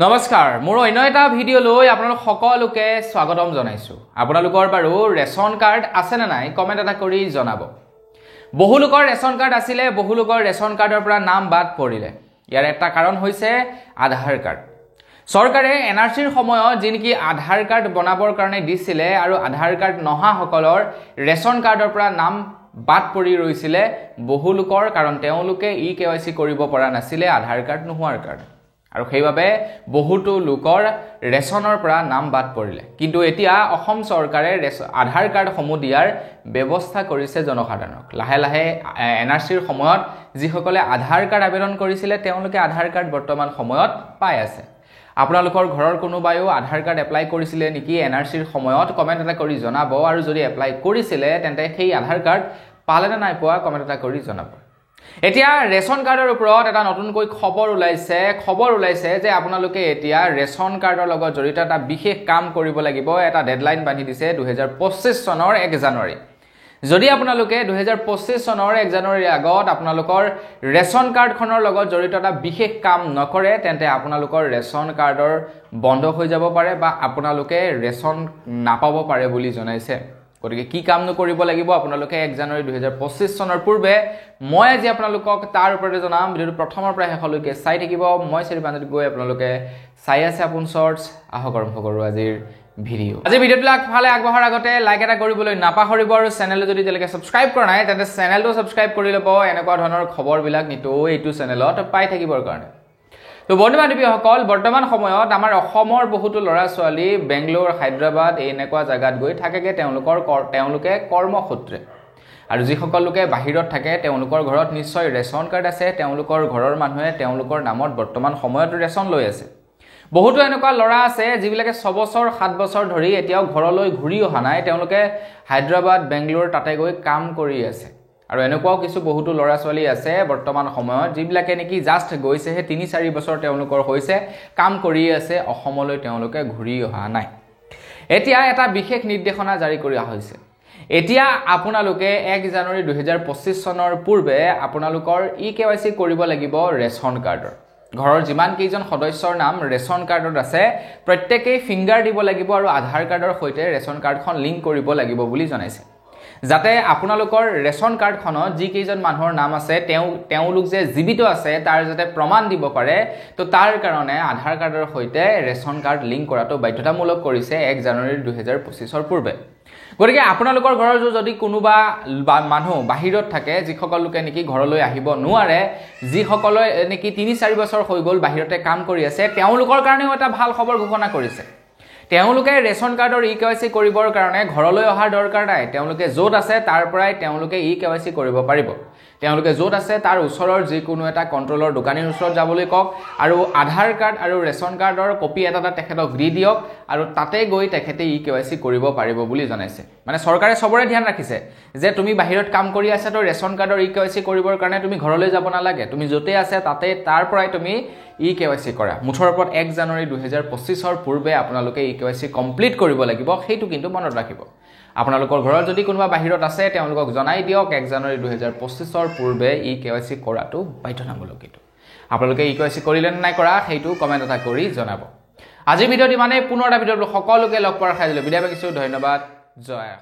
নমস্কাৰ মোৰ অন্য এটা ভিডিঅ' লৈ আপোনালোক সকলোকে স্বাগতম জনাইছো আপোনালোকৰ বাৰু ৰেচন কাৰ্ড আছে নে নাই কমেন্ট এটা কৰি জনাব বহু লোকৰ ৰেচন কাৰ্ড আছিলে বহু লোকৰ ৰেচন কাৰ্ডৰ পৰা নাম বাদ পৰিলে ইয়াৰ এটা কাৰণ হৈছে আধাৰ কাৰ্ড চৰকাৰে এনআৰচিৰ সময়ত যিনকি আধাৰ কাৰ্ড বনাবৰ কাৰণে দিছিলে আৰু আধাৰ কাৰ্ড নহা সকলৰ ৰেচন কাৰ্ডৰ পৰা নাম বাদ পৰি ৰৈছিলে বহু লোকৰ কাৰণ তেওঁলোকে ইকেৱাইচি কৰিব পৰা নাছিলে আধাৰ কাৰ্ড নোহোৱাৰ কাৰণে আৰু সেইবাবে বহুতো লোকৰ ৰেচনৰ পৰা নাম বাদ পৰিলে কিন্তু এতিয়া অসম চৰকাৰে আধাৰ কাৰ্ড সমূহ দিয়াৰ ব্যৱস্থা কৰিছে জনসাধাৰণক লাহে লাহে এনআৰচিৰ সময়ত যিসকলে আধাৰ কাৰ্ড আবেদন কৰিছিলে তেওঁলোকে আধাৰ কাৰ্ড বৰ্তমান সময়ত পাই আছে আপোনালোকৰ ঘৰৰ কোনোবায়ো আধাৰ কাৰ্ড এপ্লাই কৰিছিলে নেকি এনআৰচিৰ সময়ত কমেন্ট এটা কৰি জনাব আৰু যদি এপ্লাই কৰিছিলে তেন্তে সেই আধাৰ কাৰ্ড পালে না নাই পোৱা কমেন্ট এটা কৰি জনাব এতিয়া ৰেচন কাৰ্ডৰ ওপৰত এটা নতুনকৈ খবৰ ওলাইছে যে আপোনালোকে এতিয়া ৰেচন কাৰ্ডৰ লগত জড়িত এটা বিশেষ কাম কৰিব লাগিব এটা ডেডলাইন বান্ধি দিছে 2025 চনৰ 1 জানুৱাৰী যদি আপোনালোকে 2025 চনৰ 1 জানুৱাৰীৰ আগত আপোনালোকৰ ৰেচন কাৰ্ডখনৰ লগত জড়িত এটা বিশেষ কাম নকৰে তেন্তে আপোনালোকৰ ৰেচন কাৰ্ডৰ বন্ধ হৈ যাব পাৰে বা আপোনালোকে ৰেচন নাপাব পাৰে বুলি জনাইছে গতিকে কি কাম নকৰিব লাগিব আপোনালোকে 1 জানুৱাৰী 2025 চনৰ পূৰ্বে মই আজি আপোনালোকক তাৰ ওপৰতে জনাম ভিডিঅটো প্ৰথমৰ পৰা শেষলৈকে চাই থাকিব মই শ্ৰী বান্ধত গৈ আপোনালোকে চাই আছে আপোন শৰ্টস আহক আৰম্ভ কৰো আজিৰ ভিডিঅ আজি ভিডিঅটো আগফালে আগবঢ়াৰ আগতে লাইক এটা কৰিবলৈ নাপাহৰিব আৰু চেনেলটো যদি তেলকে সাবস্ক্ৰাইব কৰা নাই তেন্তে চেনেলটো সাবস্ক্ৰাইব কৰি ল'ব এনেকুৱা ধৰণৰ খবৰবিলাক নিতৌ এইটো চেনেলত পাই থাকিবৰ কাৰণে তো বন্ধু-বান্ধৱীসকল বৰ্তমান সময়ত আমাৰ অসমৰ বহুতো লৰা ছোৱালী বেংগলোৰ হায়দৰাবাদ এনেকুৱা জায়গাত গৈ থাকেগে তেওঁলোকে কৰ্মসূত্ৰে আৰু যিসকল লোকে বাহিৰত থাকে তেওঁলোকৰ ঘৰত নিশ্চয় ৰেচন কাৰ্ড আছে তেওঁলোকৰ ঘৰৰ মানুহে তেওঁলোকৰ নামত বৰ্তমান সময়ত ৰেচন লৈ আছে বহুতো এনেকুৱা লৰা আছে যিবিলাকে 6 বছৰ 7 বছৰ ধৰি এতিয়াও ঘৰলৈ ঘূৰি অহা নাই তেওঁলোকে হায়দৰাবাদ বেংগলোৰ তাতে গৈ কাম কৰি আছে আৰু এনেকুৱাও কিছু বহুতো লৰা ছোৱালী আছে বৰ্তমান সময়ত যিবিলাকে নেকি জাস্ট গৈছে হে 3-4 বছৰ তেওঁলোকৰ হৈছে কাম কৰি আছে অসমলৈ তেওঁলোকে ঘূৰি অহা নাই এতিয়া এটা বিশেষ নিৰ্দেশনা জাৰি কৰা হৈছে এতিয়া আপোনালোকে 1 জানুৱাৰী 2025 চনৰ পূৰ্বে আপোনালোকৰ ইকেৱাইচি কৰিব লাগিব ৰেচন কাৰ্ডৰ ঘৰৰ যিমান কেইজন সদস্যৰ নাম ৰেচন কাৰ্ডত আছে প্ৰত্যেকই ফিংগাৰ দিব লাগিব আৰু আধাৰ কাৰ্ডৰ সৈতে ৰেচন কাৰ্ডখন লিংক কৰিব লাগিব বুলি জনাইছে যাতে আপোনালোকৰ ৰেচন কাৰ্ডখনত যি কেইজন মানুহৰ নাম আছে তেওঁলোক যে জীৱিত আছে তাৰ যাতে প্ৰমাণ দিব পাৰে তো তাৰ কাৰণে আধাৰ কাৰ্ডৰ সৈতে ৰেচন কাৰ্ড লিংক কৰাটো বাধ্যতামূলক কৰিছে 1 জানুৱাৰী 2025 ৰ পূৰ্বে গতিকে আপোনালোকৰ ঘৰৰ যদি কোনোবা মানুহ বাহিৰত থাকে যিসকল লোকে নেকি ঘৰলৈ আহিব নোৱাৰে যিসকলে নেকি 3-4 বছৰ হৈ গল বাহিৰতে কাম কৰি আছে তেওঁলোকৰ কাৰণেও এটা ভাল খবৰ ঘোষণা কৰিছে তেওঁলোকে ৰেচন কাৰ্ডৰ ইকেৱাইচি কৰিবৰ কাৰণে ঘৰলৈ অহাৰ দৰকাৰ নাই তেওঁলোকে য'ত আছে তাৰ পৰাই তেওঁলোকে ইকেৱাইচি কৰিব পাৰিব তেওঁলোকে য'ত আছে তাৰ ওচৰৰ যিকোনো এটা কন্ট্ৰলৰ দোকানীৰ ওচৰত যাবলৈ কক আৰু আধাৰ কাৰ্ড আৰু ৰেচন কাৰ্ডৰ কপি এটা তেখেতক দি দিয়ক আৰু তাতে গৈ তেখেতে ইকেৱাইচি কৰিব পাৰিব বুলি জনাইছে মানে চৰকাৰে সবৰে ধ্যান ৰাখিছে যে তুমি বাহিৰত কাম কৰি আছা তো ৰেচন কাৰ্ডৰ ইকেৱাইচি কৰিবৰ কাৰণে তুমি ঘৰলৈ যাব নালাগে তুমি য'তে আছে তাতে তাৰ পৰাই তুমি ইকেৱাইচি কৰা মুঠৰ ওপৰত 1 জানুৱাৰী 2025 ৰ পূৰ্বে আপোনালোকে ইকেৱাইচি কমপ্লিট কৰিব লাগিব সেইটো কিন্তু মনত ৰাখিব আপোনালোকৰ ঘৰত যদি কোনোবা বাহিৰত আছে তেওঁলোকক জনাই দিয়ক 1 জানুৱাৰী 2025 ৰ পূৰ্বে ইকেৱাইচি কৰাটো বাধ্যতামূলক কিন্তু আপোনালোকে ইকেৱাইচি কৰিলে নাই কৰা সেইটো কমেন্ট এটা কৰি জনাব আজি ভিডিঅ'টি মানে পুনৰ এটা ভিডিঅ'ত সকলোকে লগ পোৱাৰ খাইলৈ বিদায় মাগিছো ধন্যবাদ জয়